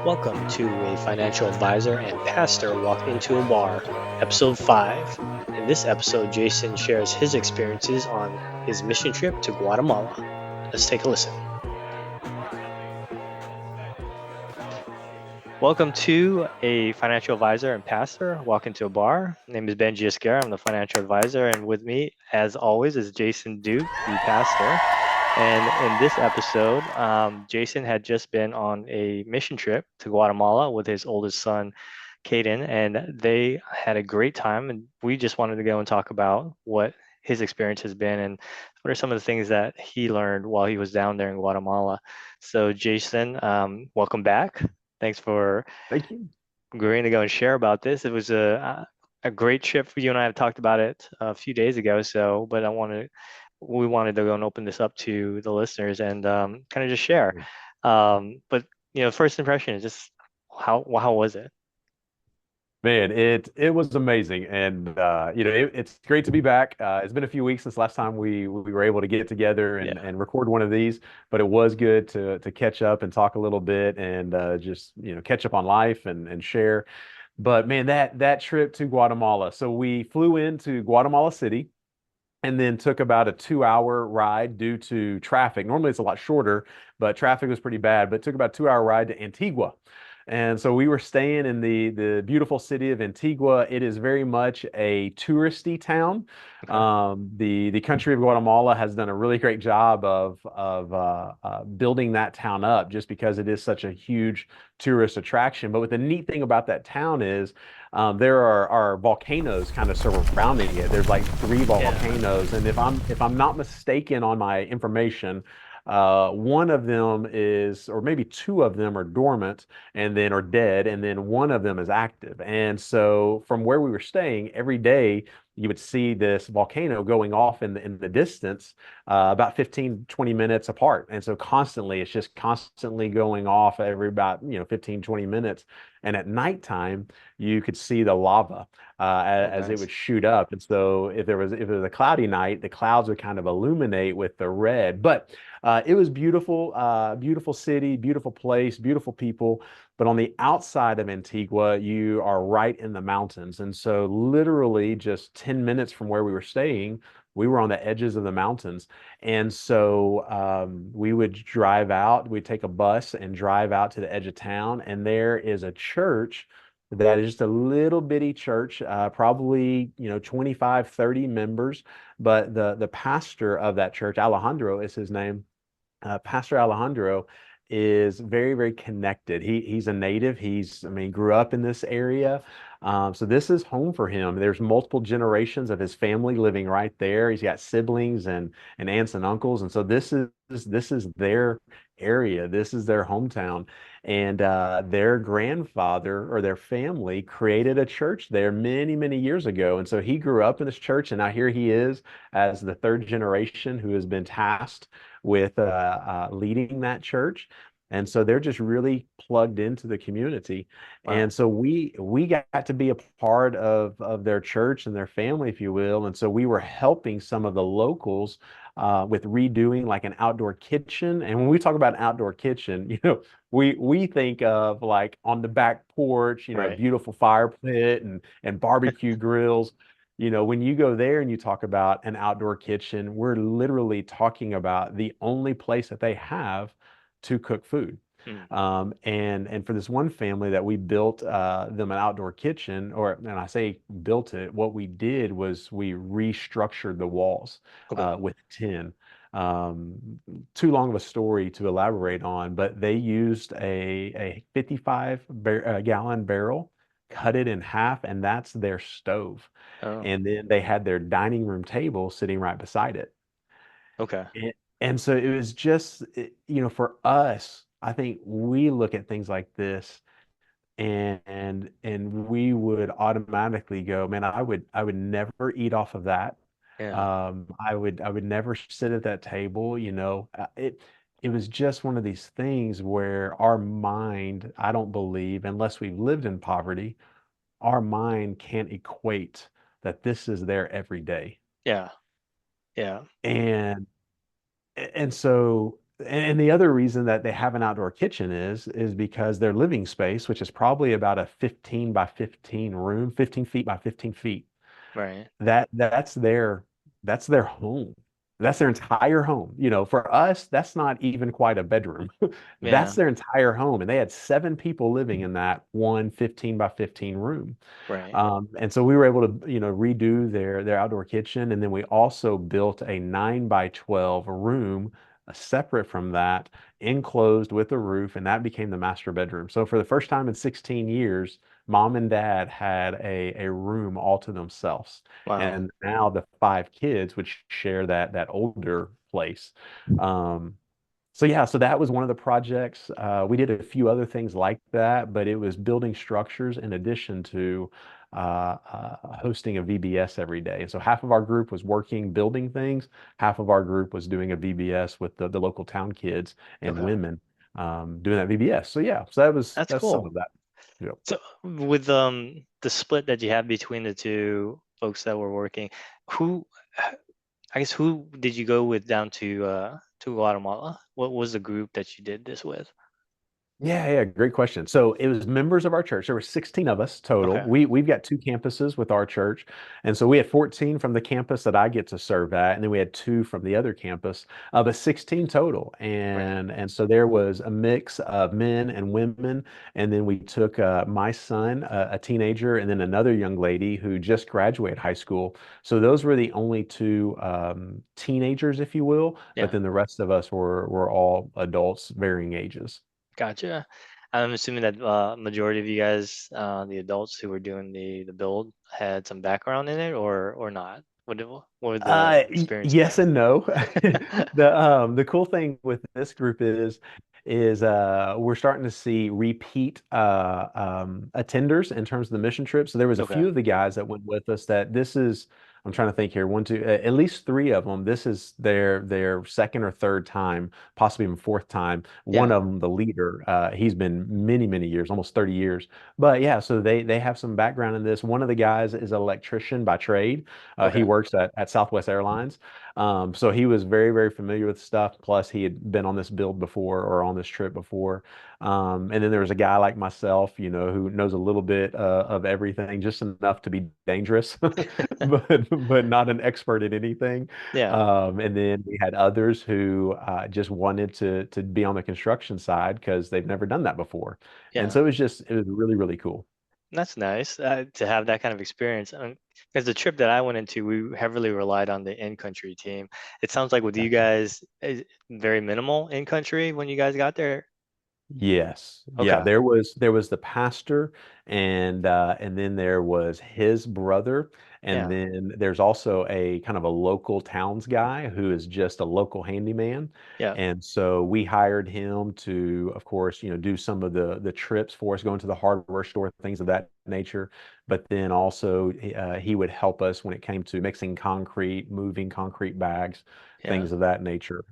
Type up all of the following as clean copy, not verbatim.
Welcome to A Financial Advisor and Pastor Walk into a Bar, Episode 5. In this episode, Jason shares his experiences on his mission trip to Guatemala. Let's take a listen. Welcome to A Financial Advisor and Pastor Walk into a Bar. My name is Benji Esquera. I'm the financial advisor, and with me, as always, is Jason Duke, the pastor. And in this episode, Jason had just been on a mission trip to Guatemala with his oldest son, Caden, and they had a great time. And we just wanted to go and talk about what his experience has been and what are some of the things that he learned while he was down there in Guatemala. So, Jason, welcome back. Thanks for Thank you. agreeing to go and share about this. It was a great trip for you and I have talked about it a few days ago. So, but we wanted to go and open this up to the listeners and kind of just share. But first impression is just how was it? Man, it was amazing, and it's great to be back. It's been a few weeks since last time we were able to get together and Yeah. and record one of these, but it was good to catch up and talk a little bit and just catch up on life and share. But man, that trip to Guatemala. So we flew into Guatemala City and then took about a 2 hour ride due to traffic. Normally it's a lot shorter, but traffic was pretty bad. But took about 2 hour ride to Antigua. And so we were staying in the beautiful city of Antigua. It is very much a touristy town. Okay. The country of Guatemala has done a really great job of building that town up just because it is such a huge tourist attraction. But what the neat thing about that town is there are volcanoes kind of surrounding it. There's like three Yeah. volcanoes, and if I'm not mistaken on my information, one of them is, or maybe two of them are dormant and then are dead, and then one of them is active. And so from where we were staying, every day you would see this volcano going off in the distance, about 15, 20 minutes apart. And so constantly, it's just constantly going off every about 15, 20 minutes. And at nighttime, you could see the lava Oh, as it nice. would shoot up. And so if it was a cloudy night, the clouds would kind of illuminate with the red. But it was beautiful, beautiful city, beautiful place, beautiful people. But on the outside of Antigua, you are right in the mountains. And so literally just 10 minutes from where we were staying, we were on the edges of the mountains. And so we would drive out, we'd take a bus and drive out to the edge of town. And there is a church that is just a little bitty church, probably 25, 30 members. But the pastor of that church, Alejandro is his name. Pastor Alejandro is very, very connected. He's a native. I mean, grew up in this area. So this is home for him. There's multiple generations of his family living right there. He's got siblings and aunts and uncles. And so this is their area. This is their hometown. And their grandfather or their family created a church there many, many years ago. And so he grew up in this church, and now here he is as the third generation who has been tasked with leading that church. And so they're just really plugged into the community. Wow. And so we got to be a part of their church and their family, if you will. And so we were helping some of the locals with redoing like an outdoor kitchen. And when we talk about an outdoor kitchen, we think of like on the back porch, a Right. beautiful fire pit and barbecue grills. When you go there and you talk about an outdoor kitchen, we're literally talking about the only place that they have to cook food. Mm. And for this one family that we built them an outdoor kitchen, and I say built it, what we did was we restructured the walls Okay. with tin. Too long of a story to elaborate on, but they used a 55 gallon barrel, cut it in half, and that's their stove. Oh. And then they had their dining room table sitting right beside it. Okay. And so it was just, for us, I think we look at things like this and we would automatically go, man, I would never eat off of that. Yeah. I would never sit at that table, it was just one of these things where our mind, I don't believe, unless we've lived in poverty, our mind can't equate that this is there every day. Yeah. Yeah. And so and the other reason that they have an outdoor kitchen is because their living space, which is probably about a 15 by 15 room, 15 feet by 15 feet, Right. that's their home. That's their entire home. For us, that's not even quite a bedroom. That's Yeah. their entire home. And they had 7 people living in that one 15 by 15 room. Right. And so we were able to, redo their outdoor kitchen. And then we also built a 9 by 12 room separate from that, enclosed with a roof, and that became the master bedroom. So for the first time in 16 years, mom and dad had a room all to themselves. Wow. And now the 5 kids would share that older place. Um, so yeah, so that was one of the projects. We did a few other things like that, but it was building structures in addition to hosting a VBS every day. And so half of our group was working, building things. Half of our group was doing a VBS with the local town kids and Okay. women doing that VBS. So yeah, so That's that's some cool. of that. Yep. So with the split that you have between the two folks that were working, who I guess who did you go with down to Guatemala? What was the group that you did this with? Yeah, yeah, great question. So it was members of our church. There were 16 of us total. Okay. We've got 2 campuses with our church. And so we had 14 from the campus that I get to serve at, and then we had 2 from the other campus, but 16 total. Right. And so there was a mix of men and women. And then we took my son, a teenager, and then another young lady who just graduated high school. So those were the only 2 teenagers, if you will, but Yeah. then the rest of us were all adults, varying ages. Gotcha. I'm assuming that majority of you guys, the adults who were doing the build, had some background in it, or not. What were the experience Yes there? and no. The cool thing with this group is we're starting to see repeat attenders in terms of the mission trip. So there was a Okay. few of the guys that went with us that this is. I'm trying to think here. One, two, at least 3 of them. This is their second or third time, possibly even fourth time. One Yeah. of them, the leader, he's been many, many years, almost 30 years. But yeah, so they have some background in this. One of the guys is an electrician by trade. He Okay. works at Southwest Airlines. So he was very, very familiar with stuff. Plus, he had been on this build before or on this trip before. And then there was a guy like myself, who knows a little bit of everything, just enough to be dangerous, but not an expert in anything. Yeah. And then we had others who just wanted to be on the construction side because they've never done that before. And Yeah. so it was really, really cool. That's nice to have that kind of experience. Because the trip that I went into, we heavily relied on the in-country team. It sounds like with you Gotcha. guys, very minimal in-country when you guys got there. Yes. Yeah, Okay. there was the pastor and then there was his brother and Yeah. then there's also a kind of a local towns guy who is just a local handyman. Yeah. And so we hired him to, of course, do some of the trips for us, going to the hardware store, things of that nature. But then also he would help us when it came to mixing concrete, moving concrete bags, Yeah. things of that nature.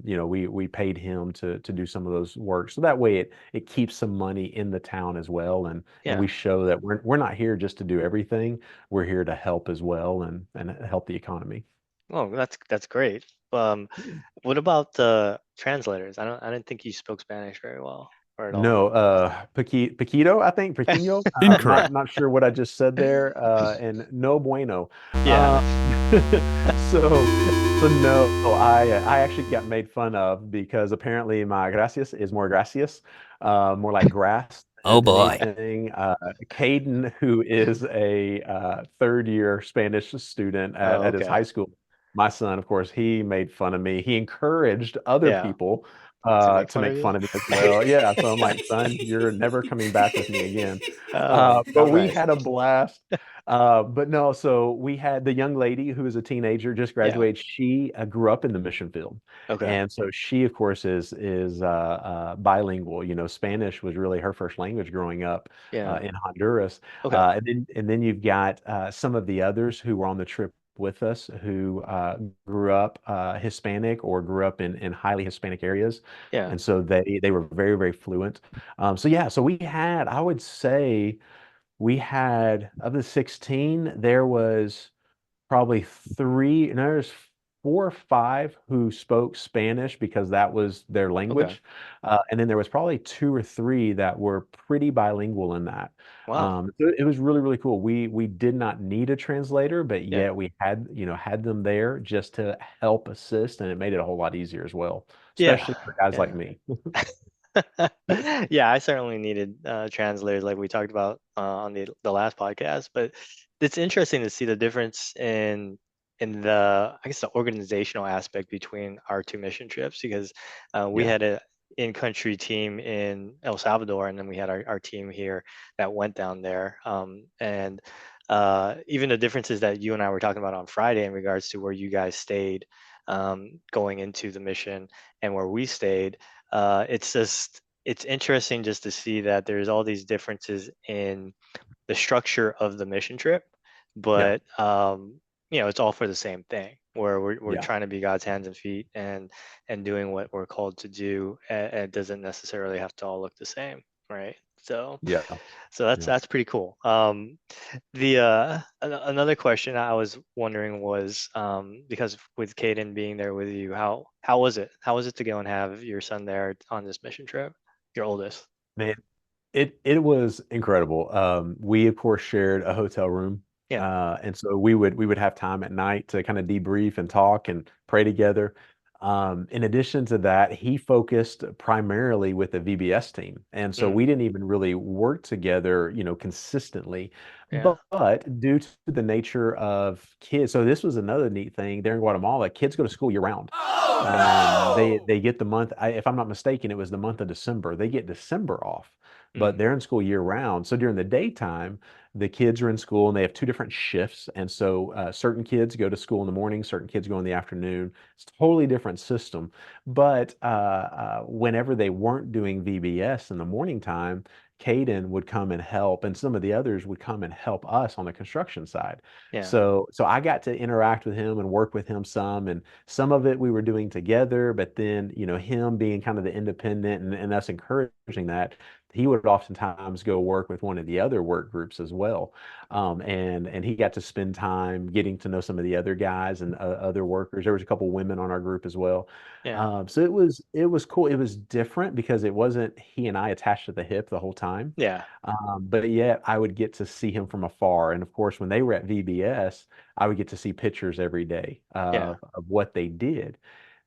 We paid him to do some of those work, so that way it keeps some money in the town as well, and we Yeah. show that we're not here just to do everything. We're here to help as well and help the economy. Oh, that's great. What about the translators? I didn't think you spoke Spanish very well or at all. No, Paquito, I think Pequeño. Not Incorrect. not sure what I just said there. And no bueno. Yeah. Uh, so so no, I actually got made fun of because apparently my gracias is more gracias, more like grass Oh than boy. anything. Caden, who is a third year Spanish student at, Oh, at his okay. high school, my son, of course, he made fun of me. He encouraged other Yeah. people To make to fun of make you. fun of me as well. Yeah, so I'm like, son, you're never coming back with me again. Oh, But how we nice. had a blast. But no, so we had the young lady who was a teenager, just Yeah. graduated. She grew up in the mission field, Okay. and so she, of course, is bilingual. Spanish was really her first language growing up Yeah. in Honduras. Okay. And then you've got some of the others who were on the trip with us who grew up Hispanic or grew up in highly Hispanic areas. Yeah. And so they were very, very fluent. So yeah, so I would say we had of the 16, there was probably 3, no, there's 4 or 5 who spoke Spanish because that was their Okay. language. And then there was probably 2 or 3 that were pretty bilingual in that. Wow. So it was really, really cool. We did not need a translator, but Yeah. yet we had, had them there just to help assist, and it made it a whole lot easier as well, Yeah. especially for guys like Yeah. me. Yeah, I certainly needed translators like we talked about on the last podcast, but it's interesting to see the difference in the I guess the organizational aspect between our two mission trips because we Yeah, had a in-country team in El Salvador and then we had our team here that went down there. And even the differences that you and I were talking about on Friday in regards to where you guys stayed going into the mission and where we stayed, it's interesting just to see that there's all these differences in the structure of the mission trip, yeah, but it's all for the same thing where we're yeah, trying to be God's hands and feet and doing what we're called to do, and it doesn't necessarily have to all look the same, right? So yeah, so that's yeah. that's pretty cool. Another question I was wondering was because with Caden being there with you, how was it? How was it to go and have your son there on this mission trip? Your oldest. Man, it was incredible. We of course shared a hotel room, Yeah. and so we would have time at night to kind of debrief and talk and pray together. In addition to that, he focused primarily with the VBS team, and so Mm, we didn't even really work together, consistently. yeah. But due to the nature of kids, so this was another neat thing there in Guatemala. Kids go to school year round. They get the month, if I'm not mistaken, it was the month of December. They get December off, but Mm, they're in school year round. So during the daytime, the kids are in school and they have two different shifts. And so certain kids go to school in the morning, certain kids go in the afternoon. It's a totally different system. But whenever they weren't doing VBS in the morning time, Caden would come and help, and some of the others would come and help us on the construction side. yeah. So I got to interact with him and work with him some, and some of it we were doing together, but then, him being kind of the independent and us encouraging that, he would oftentimes go work with one of the other work groups as well. And he got to spend time getting to know some of the other guys and other workers. There was a couple women on our group as well. Yeah. So it was cool. It was different because it wasn't he and I attached to the hip the whole time. Yeah. But yet I would get to see him from afar. And of course, when they were at VBS, I would get to see pictures every day Yeah. of what they did.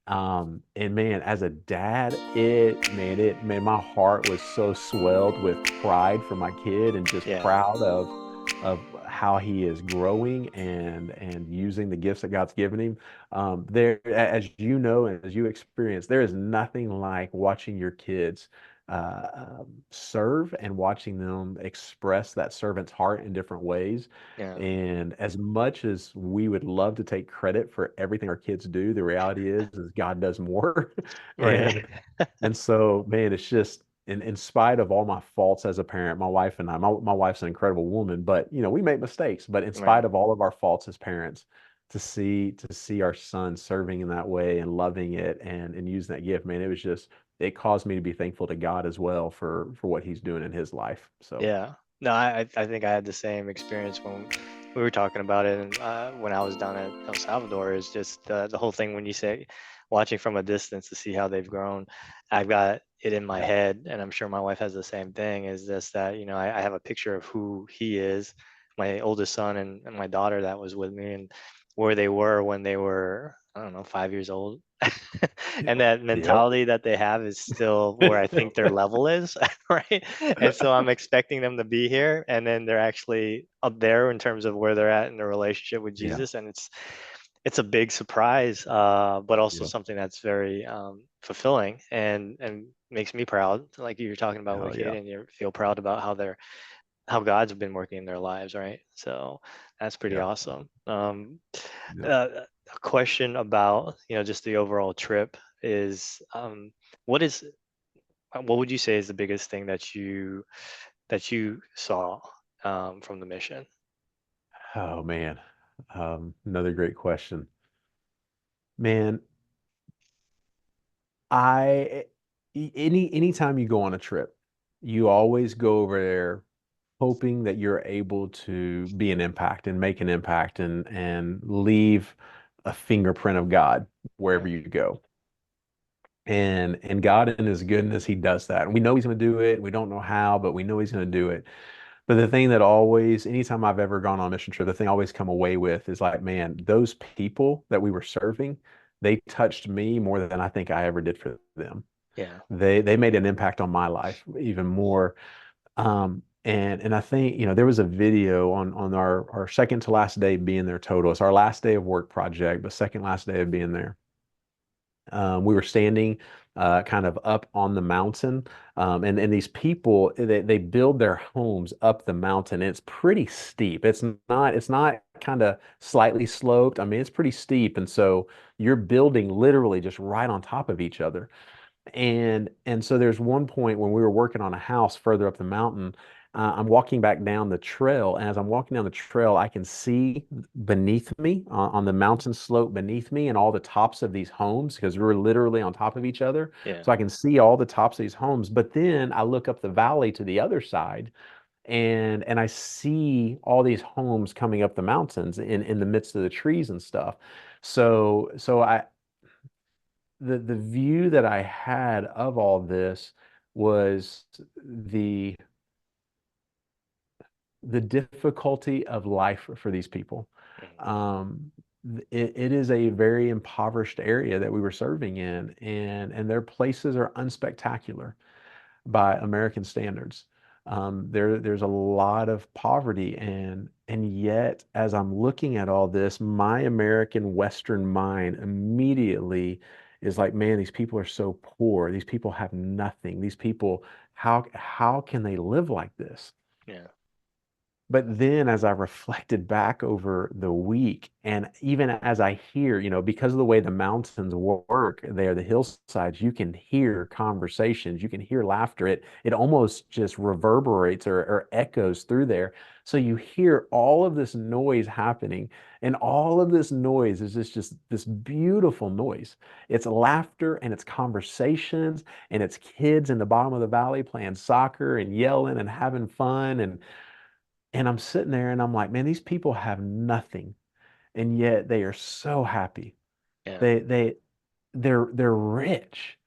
And man, as a dad, it man, my heart was so swelled with pride for my kid and just Yeah. proud of how he is growing and using the gifts that God's given him. As you know, and as you experience, there is nothing like watching your kids serve and watching them express that servant's heart in different ways. Yeah. And as much as we would love to take credit for everything our kids do, the reality is God does more. Right. And and so, man, it's just in spite of all my faults as a parent, my wife and I, my wife's an incredible woman, but we make mistakes. But in spite Right. of all of our faults as parents, to see our son serving in that way and loving it and using that gift, man, it caused me to be thankful to God as well for what he's doing in his life. So Yeah. No, I think I had the same experience when we were talking about it, and when I was down at El Salvador, is just the whole thing when you say watching from a distance to see how they've grown. I've got it in my yeah, head, and I'm sure my wife has the same thing. Is just that I have a picture of who he is, my oldest son and my daughter that was with me, and where they were when they were, I don't know, 5 years old. And yeah, that yep. mentality that they have is still where I think their level is, right? And so I'm expecting them to be here, and then they're actually up there in terms of where they're at in their relationship with Yeah, Jesus, and it's a big surprise, but also yeah. something that's very fulfilling and makes me proud. Like you were talking about with Hell Kate, yeah. and you feel proud about how God's been working in their lives, right? So that's pretty Yeah. awesome. Yeah. A question about just the overall trip is what is what would you say is the biggest thing that you saw from the mission? Oh man. Another great question. Man, I anytime you go on a trip, you always go over there hoping that you're able to be an impact and make an impact and leave a fingerprint of God Yeah. wherever you go. And God in his goodness, he does that. And we know he's going to do it. We don't know how, but we know he's going to do it. But the thing that always, anytime I've ever gone on a mission trip, the thing I always come away with is like, man, those people that we were serving, they touched me more than I think I ever did for them. Yeah. They made an impact on my life even more. And I think, there was a video on our second to last day being there total. It's our last day of work project, but second last day of being there. We were standing kind of up on the mountain, and these people they build their homes up the mountain. It's pretty steep. It's not kind of slightly sloped. I mean, it's pretty steep, and so you're building literally just right on top of each other. And so there's one point when we were working on a house further up the mountain. I'm walking back down the trail, and as I'm walking down the trail, I can see beneath me on the mountain slope beneath me and all the tops of these homes because we were literally on top of each other. Yeah. So I can see all the tops of these homes. But then I look up the valley to the other side, and I see all these homes coming up the mountains in the midst of the trees and stuff. So the view that I had of all this was the the difficulty of life for these people. Mhm. Um, it is a very impoverished area that we were serving in, and their places are unspectacular by American standards. There's a lot of poverty, and yet, as I'm looking at all this, my American Western mind immediately is like, man, these people are so poor. These people have nothing. These people, how can they live like this? Yeah. But then as I reflected back over the week, and even as I hear, because of the way the mountains work there, the hillsides, you can hear conversations, you can hear laughter. It almost just reverberates or echoes through there. So you hear all of this noise happening, and all of this noise is just this beautiful noise. It's laughter and it's conversations and it's kids in the bottom of the valley playing soccer and yelling and having fun and I'm sitting there and I'm like, man, these people have nothing, and yet they are so happy. Yeah. They they they're rich.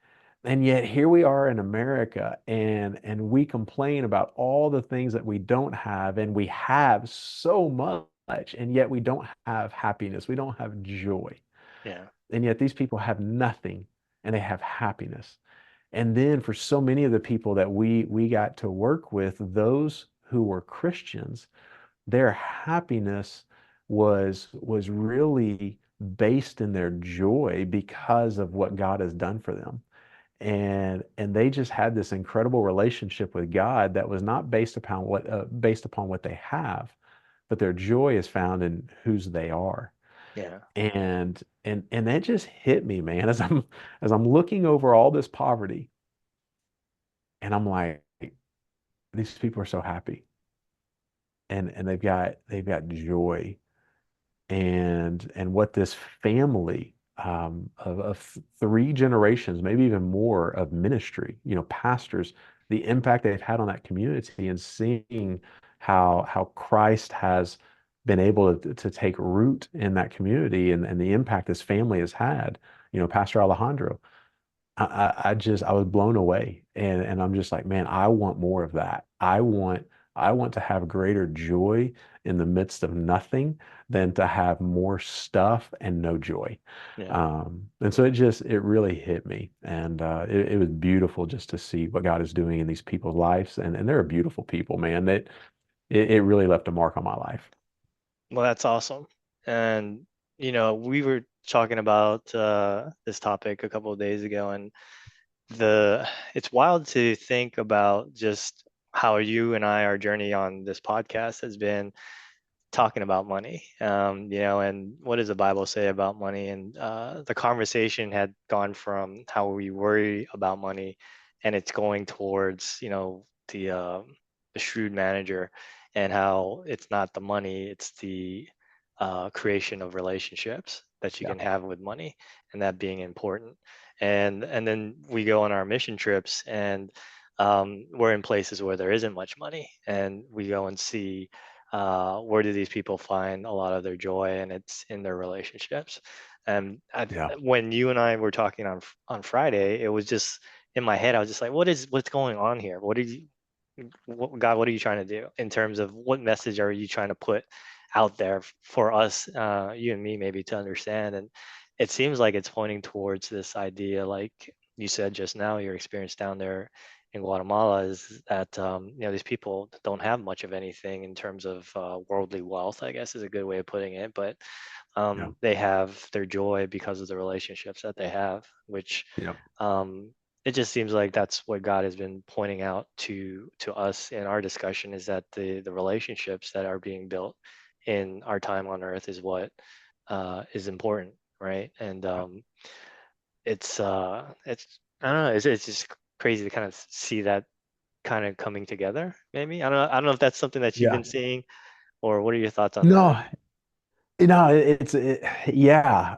And yet here we are in America and we complain about all the things that we don't have and we have so much and yet we don't have happiness. We don't have joy. Yeah. And yet these people have nothing and they have happiness. And then for so many of the people that we got to work with, those who were Christians, their happiness was really based in their joy because of what God has done for them. And they just had this incredible relationship with God that was not based upon what they have, but their joy is found in whose they are. Yeah. And that just hit me, man, as I'm looking over all this poverty, and I'm like, these people are so happy, and they've got joy and what this family of three generations, maybe even more of ministry, pastors, the impact they've had on that community and seeing how Christ has been able to take root in that community and the impact this family has had. Pastor Alejandro, I was blown away and I'm just like, man, I want more of that. I want to have greater joy in the midst of nothing than to have more stuff and no joy. Yeah. And so it really hit me. And it was beautiful just to see what God is doing in these people's lives. And they're beautiful people, man. It really left a mark on my life. Well, that's awesome. And we were talking about this topic a couple of days ago, and the it's wild to think about just how you and I, our journey on this podcast has been talking about money, and what does the Bible say about money? And the conversation had gone from how we worry about money, and it's going towards, the shrewd manager, and how it's not the money, it's the creation of relationships that you Yeah. can have with money, and that being important. And then we go on our mission trips, and we're in places where there isn't much money, and we go and see where do these people find a lot of their joy, and it's in their relationships. And Yeah. when you and I were talking on Friday, it was just in my head. I was just like, what's going on here? God, what are you trying to do in terms of what message are you trying to put out there for us, you and me, maybe to understand? And it seems like it's pointing towards this idea, like you said just now, your experience down there in Guatemala is that these people don't have much of anything in terms of worldly wealth, I guess is a good way of putting it, but Yeah. they have their joy because of the relationships that they have, which Yeah. um, it just seems like that's what God has been pointing out to us in our discussion is that the relationships that are being built in our time on earth is what is important, right? And it's I don't know, it's just crazy to kind of see that kind of coming together. Maybe I don't know if that's something that you've Yeah. been seeing, or what are your thoughts on that? No, yeah.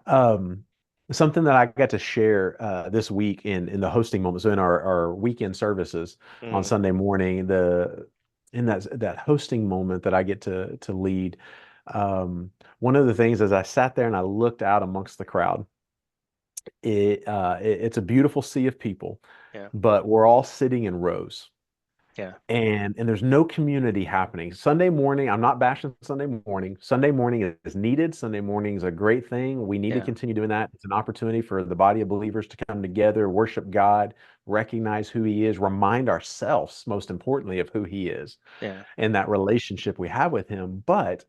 Something that I got to share this week in the hosting moment. So in our weekend services on Mm, Sunday morning, the in that hosting moment that I get to lead, one of the things as I sat there and I looked out amongst the crowd, it's a beautiful sea of people, yeah, but we're all sitting in rows yeah, and there's no community happening. Sunday morning, I'm not bashing Sunday morning. Sunday morning is needed. Sunday morning is a great thing. We need to yeah, continue doing that. It's an opportunity for the body of believers to come together, worship God, recognize who He is, remind ourselves, most importantly, of who He is yeah, and that relationship we have with Him. But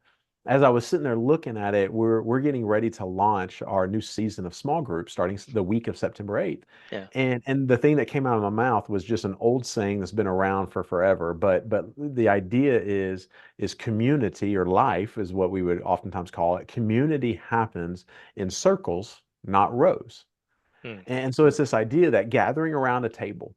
as I was sitting there looking at it, we're getting ready to launch our new season of small groups starting the week of September 8th. yeah, And the thing that came out of my mouth was just an old saying that's been around for forever. But the idea is community or life is what we would oftentimes call it. Community happens in circles, not rows. mm, And so it's this idea that gathering around a table,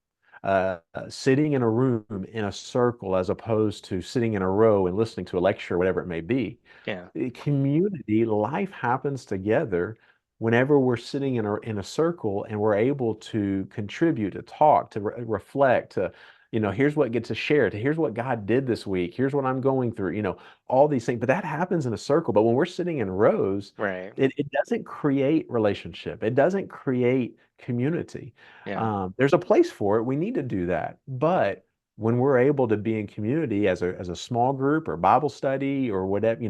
sitting in a room in a circle as opposed to sitting in a row and listening to a lecture or whatever it may be, yeah, community life happens together whenever we're sitting in a circle and we're able to contribute, to talk, to reflect, to here's what gets to share, to here's what God did this week, here's what I'm going through, all these things. But that happens in a circle. But when we're sitting in rows, right, it doesn't create relationship. It doesn't create community. yeah, There's a place for it. We need to do that. But when we're able to be in community as a small group or Bible study or whatever,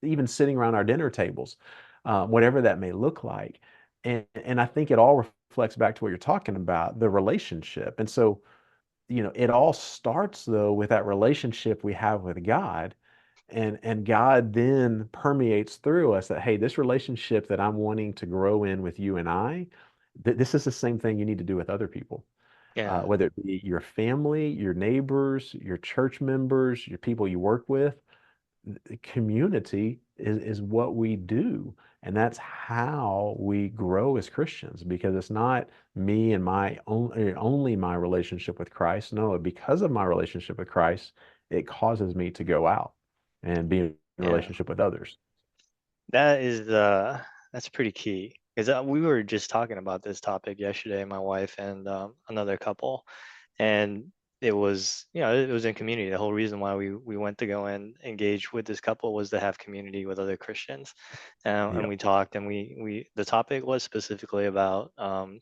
even sitting around our dinner tables, whatever that may look like. And I think it all reflects back to what you're talking about, the relationship. And so, it all starts though with that relationship we have with God. And God then permeates through us that, hey, this relationship that I'm wanting to grow in with you and I, this is the same thing you need to do with other people, yeah, whether it be your family, your neighbors, your church members, your people you work with. Community is what we do. And that's how we grow as Christians because it's not me and my only my relationship with Christ. No, because of my relationship with Christ, it causes me to go out and be in yeah. relationship with others. That is that's pretty key because we were just talking about this topic yesterday, my wife and another couple, and it was it was in community. The whole reason why we went to go and engage with this couple was to have community with other Christians, and Yep. we talked and we the topic was specifically about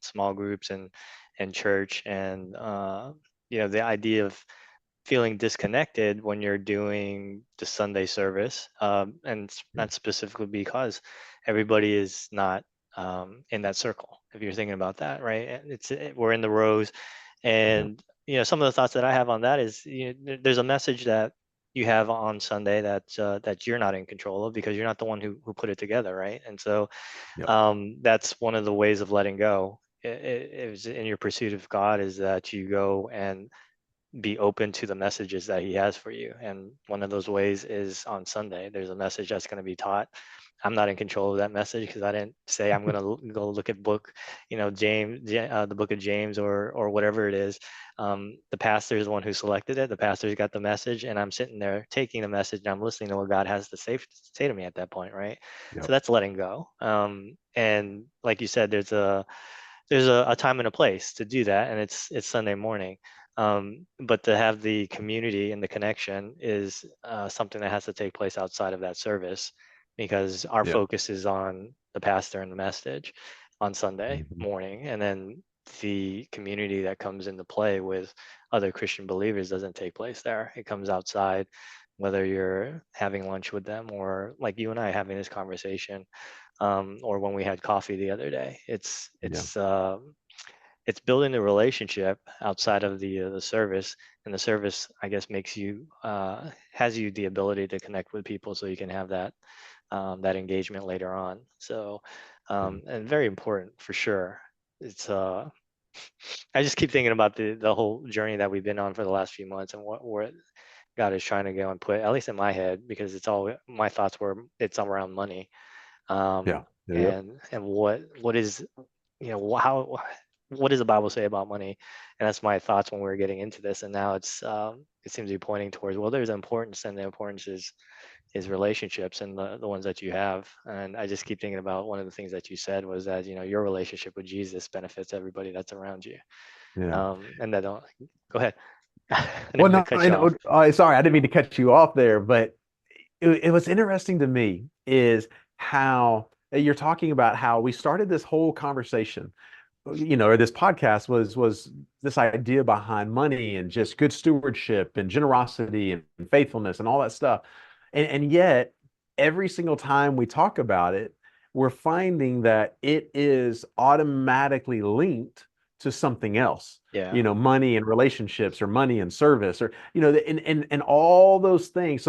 small groups and church and the idea of feeling disconnected when you're doing the Sunday service, and that's specifically because everybody is not in that circle. If you're thinking about that, right? And we're in the rows, Yep. and some of the thoughts that I have on that is there's a message that you have on Sunday that you're not in control of because you're not the one who put it together, right? And so Yep. that's one of the ways of letting go. It was in your pursuit of God is that you go and be open to the messages that he has for you. And one of those ways is on Sunday. There's a message that's going to be taught. I'm not in control of that message because I didn't say I'm going to go look at book, the book of James or whatever it is. The pastor is the one who selected it. The pastor's got the message, and I'm sitting there taking the message and I'm listening to what God has to say to me at that point, right? So Yep. that's letting go. And like you said, there's a time and a place to do that, and it's Sunday morning. But to have the community and the connection is something that has to take place outside of that service because our Yep. focus is on the pastor and the message on Sunday Mhm. morning, and then the community that comes into play with other Christian believers doesn't take place there. It comes outside, whether you're having lunch with them or like you and I having this conversation, or when we had coffee the other day. Yeah. It's building a relationship outside of the service, and the service, I guess, makes you has you the ability to connect with people, so you can have that engagement later on. So, Yeah. and very important for sure. It's I just keep thinking about the whole journey that we've been on for the last few months, and what where God is trying to go and put, at least in my head, because it's all my thoughts were it's around money, Yeah. Yep. and what is, how, what does the Bible say about money? And that's my thoughts when we were getting into this, and now it seems to be pointing towards, well, there's importance, and the importance is relationships, and the ones that you have. And I just keep thinking about one of the things that you said was that, your relationship with Jesus benefits everybody that's around you. Yeah. And that don't Go ahead. I didn't Well, mean to no, cut you off. sorry, I didn't mean to cut you off there, but it was interesting to me is how you're talking about how we started this whole conversation, or this podcast was this idea behind money and just good stewardship and generosity and faithfulness and all that stuff. And yet, every single time we talk about it, we're finding that it is automatically linked to something else. Yeah. Money and relationships or money and service or, and all those things.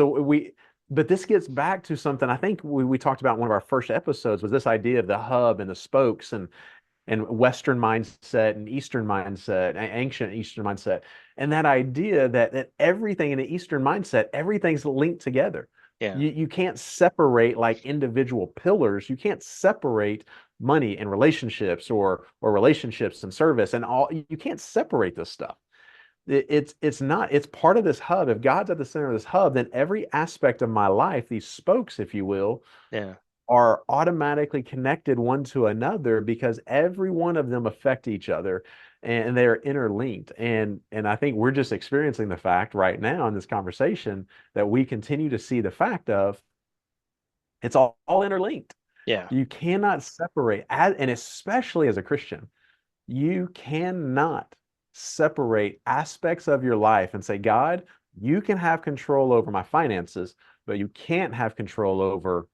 But this gets back to something I think we talked about in one of our first episodes was this idea of the hub and the spokes and Western mindset and Eastern mindset, ancient Eastern mindset, and that idea that everything in the Eastern mindset, everything's linked together. Yeah. You can't separate like individual pillars. You can't separate money and relationships or relationships and service and all. You can't separate this stuff. It's not. It's part of this hub. If God's at the center of this hub, then every aspect of my life, these spokes, if you will, Yeah. are automatically connected one to another because every one of them affect each other and they're interlinked. And I think we're just experiencing the fact right now in this conversation that we continue to see the fact of it's all interlinked. Yeah. You cannot separate, and especially as a Christian, you cannot separate aspects of your life and say, God, you can have control over my finances, but you can't have control over,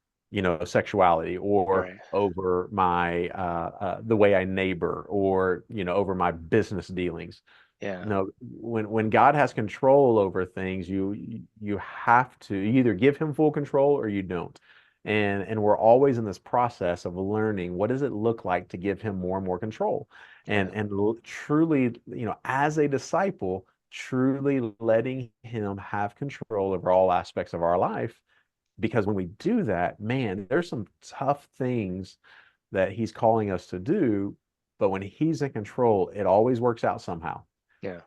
sexuality or Right. over my the way I neighbor or, over my business dealings. Yeah. No, when God has control over things, you have to either give him full control or you don't. And we're always in this process of learning what does it look like to give him more and more control. Yeah. And truly, as a disciple, truly letting him have control over all aspects of our life. Because when we do that, man, there's some tough things that he's calling us to do, but when he's in control, it always works out somehow Yeah.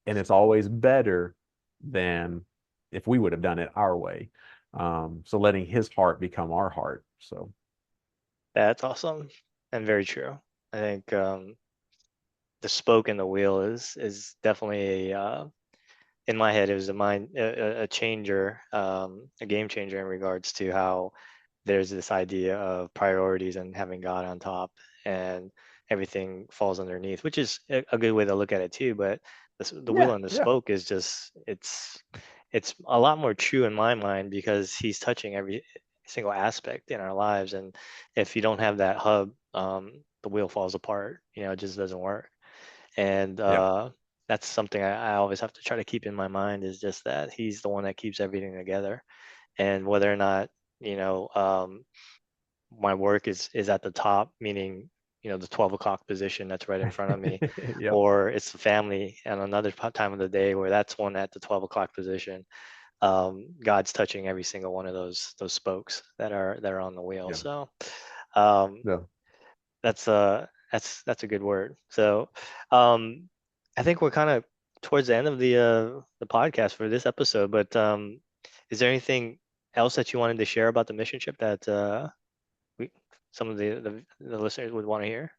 and it's always better than if we would have done it our way. So letting his heart become our heart. So That's awesome and very true. I think the spoke in the wheel is definitely in my head, it was a changer, a game changer in regards to how there's this idea of priorities and having God on top, and everything falls underneath, which is a good way to look at it too. But the wheel yeah, and the yeah, spoke is just it's a lot more true in my mind, because he's touching every single aspect in our lives, and if you don't have that hub, the wheel falls apart. It just doesn't work. And yeah, that's something I always have to try to keep in my mind, is just that he's the one that keeps everything together. And whether or not, you know um, my work is at the top, meaning, the 12 o'clock position that's right in front of me, yep, or it's the family and another time of the day where that's one at the 12 o'clock position. God's touching every single one of those spokes that are on the wheel. yeah, So um, no. that's a good word. So um, I think we're kind of towards the end of the podcast for this episode. But is there anything else that you wanted to share about the mission trip that we some of the listeners would want to hear?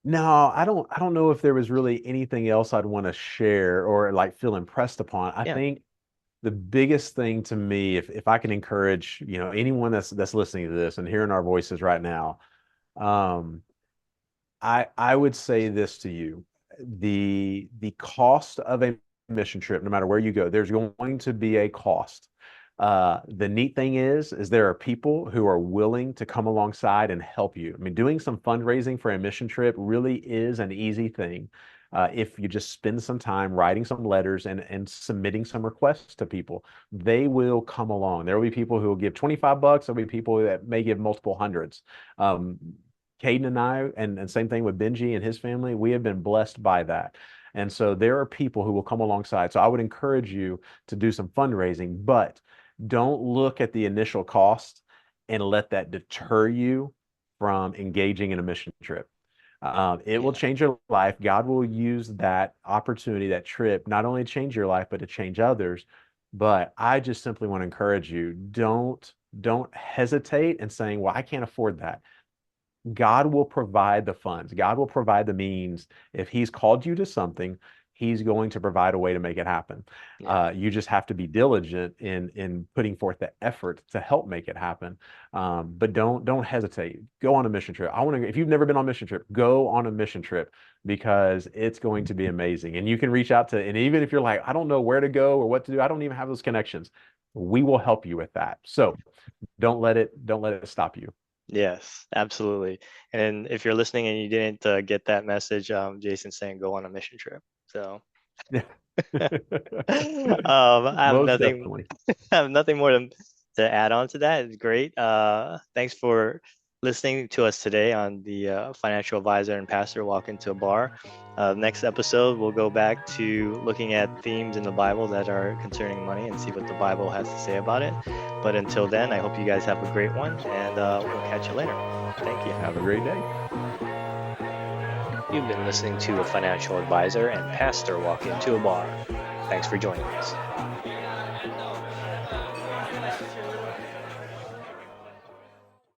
No, I don't know if there was really anything else I'd want to share or like feel impressed upon. I Yeah. think the biggest thing to me, if I can encourage, anyone that's listening to this and hearing our voices right now, um, I would say this to you. The cost of a mission trip, no matter where you go, there's going to be a cost. The neat thing is there are people who are willing to come alongside and help you. I mean, doing some fundraising for a mission trip really is an easy thing. If you just spend some time writing some letters and submitting some requests to people, they will come along. There will be people who will give 25 bucks. There'll be people that may give multiple hundreds. Um, Caden and I, and same thing with Benji and his family, we have been blessed by that. And so there are people who will come alongside. So I would encourage you to do some fundraising, but don't look at the initial cost and let that deter you from engaging in a mission trip. It will Yeah. change your life. God will use that opportunity, that trip, not only to change your life, but to change others. But I just simply want to encourage you, don't hesitate in saying, well, I can't afford that. God will provide the funds. God will provide the means. If He's called you to something, He's going to provide a way to make it happen. Yeah. You just have to be diligent in putting forth the effort to help make it happen. But don't hesitate. Go on a mission trip. I want to. If you've never been on a mission trip, go on a mission trip because it's going to be amazing. And you can reach out to. And even if you're like, I don't know where to go or what to do, I don't even have those connections. We will help you with that. So don't let it stop you. Yes, absolutely. And if you're listening and you didn't get that message, Jason's saying go on a mission trip. So I have Most nothing definitely. I have nothing more to add on to that. It's great. Thanks for listening to us today on the financial advisor and pastor walk into a bar. Next episode, we'll go back to looking at themes in the Bible that are concerning money and see what the Bible has to say about it. But until then, I hope you guys have a great one, and we'll catch you later. Thank you. Have a great day. You've been listening to a financial advisor and pastor walk into a bar. Thanks for joining us.